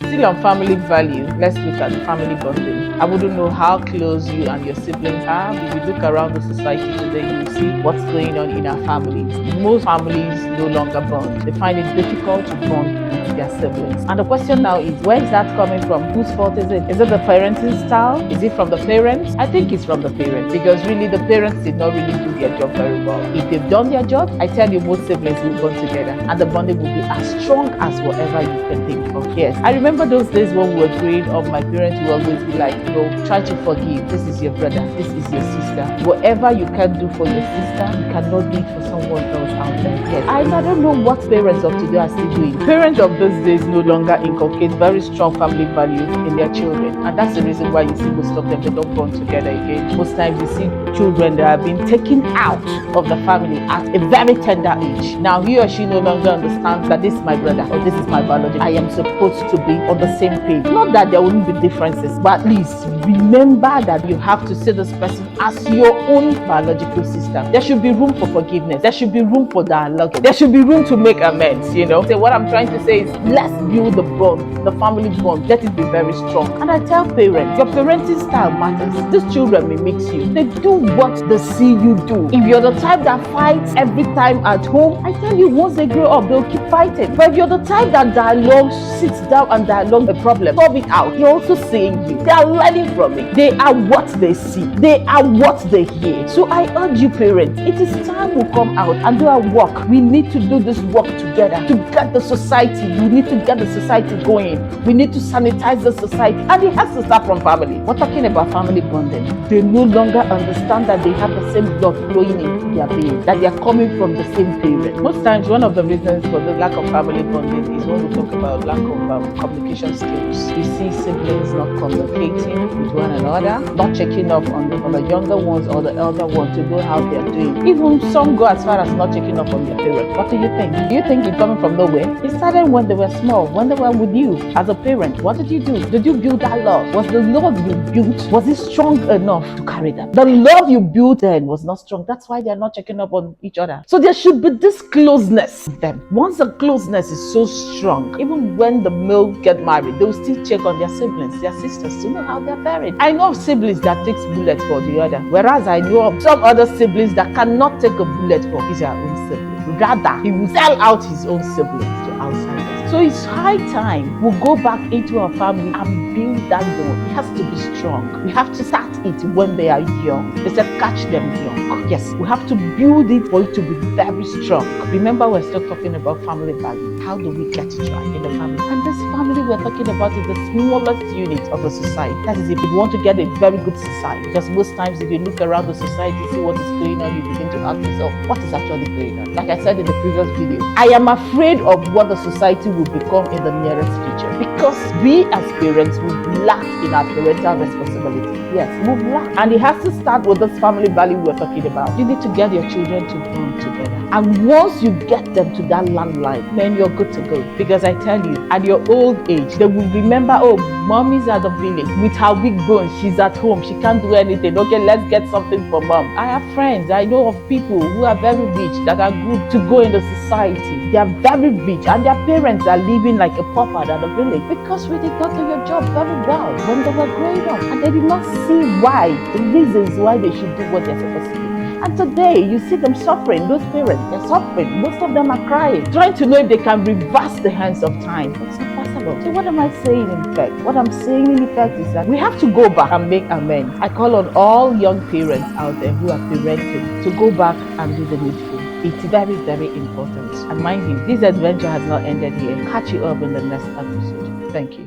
Still on family value, let's look at family bonding. I wouldn't know how close you and your siblings are. If you look around the society today, you will see what's going on in our families. Most families no longer bond. They find it difficult to bond with their siblings. And the question now is, where is that coming from? Whose fault is it? Is it the parenting style? Is it from the parents? I think it's from the parents, because really the parents did not really do their job very well. If they've done their job, I tell you, most siblings will bond together and the bonding will be as strong as whatever you can think of. Yes, I remember those days when we were growing up, my parents would always be like, try to forgive. This is your brother, this is your sister. Whatever you can do for your sister, you cannot do it for someone else out there. Yes, I don't know what parents of today are still doing. Parents of these days no longer inculcate very strong family values in their children, and that's the reason why you see most of them, they don't bond together again. Most times you see children that have been taken out of the family at a very tender age. Now he or she no longer understands that this is my brother or this is my biology. I am supposed to be on the same page. Not that there wouldn't be differences, but at least remember that you have to see this person as your own biological sister. There should be room for forgiveness. There should be room for dialogue. There should be room to make amends, So what I'm trying to say is, let's build the bond, the family bond. Let it be very strong. And I tell parents, your parenting style matters. These children may mix you. They do what they see you do. If you're the type that fights every time at home, I tell you, once they grow up, they'll keep fighting. But if you're the type that dialogue, sits down and dialogue a problem, solve it out, they're also seeing you. They are learning from it. They are what they see. They are what they hear. So I urge you, parents, it is time we come out and do our work. We need to do this work together to get the society. We need to get the society going. We need to sanitize the society. And it has to start from family. We're talking about family bonding. They no longer understand that they have the same blood flowing into their being, that they are coming from the same parent. Most times, one of the reasons for the lack of family bonding is when we talk about lack of communication skills. You see siblings not communicating with one another, not checking up on the younger ones or the elder ones to know how they are doing. Even some go as far as not checking up on their parents. What do you think? Do you think it's coming from nowhere? It started when they were small, when they were with you as a parent. What did you do? Did you build that love? Was the love you built, was it strong enough to carry them? The love you built then was not strong. That's why they're not checking up on each other. So there should be this closeness with them. Once the closeness is so strong, even when the male get married, they'll still check on their siblings, their sisters, to know how they're faring. I know of siblings that takes bullets for the other, whereas I know of some other siblings that cannot take a bullet for his own sibling. Rather, he will sell out his own siblings to outsiders. So it's high time we go back into our family and build that bond. It has to be strong. We have to start it when they are young. They said catch them young. Yes, we have to build it for it to be very strong. Remember, we're still talking about family value. How do we get it right in the family? And this family we're talking about is the smallest unit of the society. That is, if you want to get a very good society. Because most times if you look around the society, see what is going on, you begin to ask yourself, what is actually going on? Like I said in the previous video, I am afraid of what the society will become in the nearest future, because we as parents will lack in our parental responsibility. Yes, we've lacked. And it has to start with this family value we're talking about. You need to get your children to bond together. And once you get them to that landline, then you're good to go. Because I tell you, at your old age, they will remember, mommy's at the village with her big bones. She's at home. She can't do anything. Okay, let's get something for mom. I have friends. I know of people who are very rich that are good to go in the society. They are very rich and their parents are living like a pauper at the village because they got to your job very well when they were growing up. And they did not see why, the reasons why they should do what they're supposed to do. And today, you see them suffering. Those parents, they're suffering. Most of them are crying, trying to know if they can reverse the hands of time. It's not possible. So what am I saying in fact? What I'm saying in effect is that we have to go back and make amends. I call on all young parents out there who are parenting to go back and do the needful. It's very, very important. And mind you, this adventure has not ended here. Catch you up in the next episode. Thank you.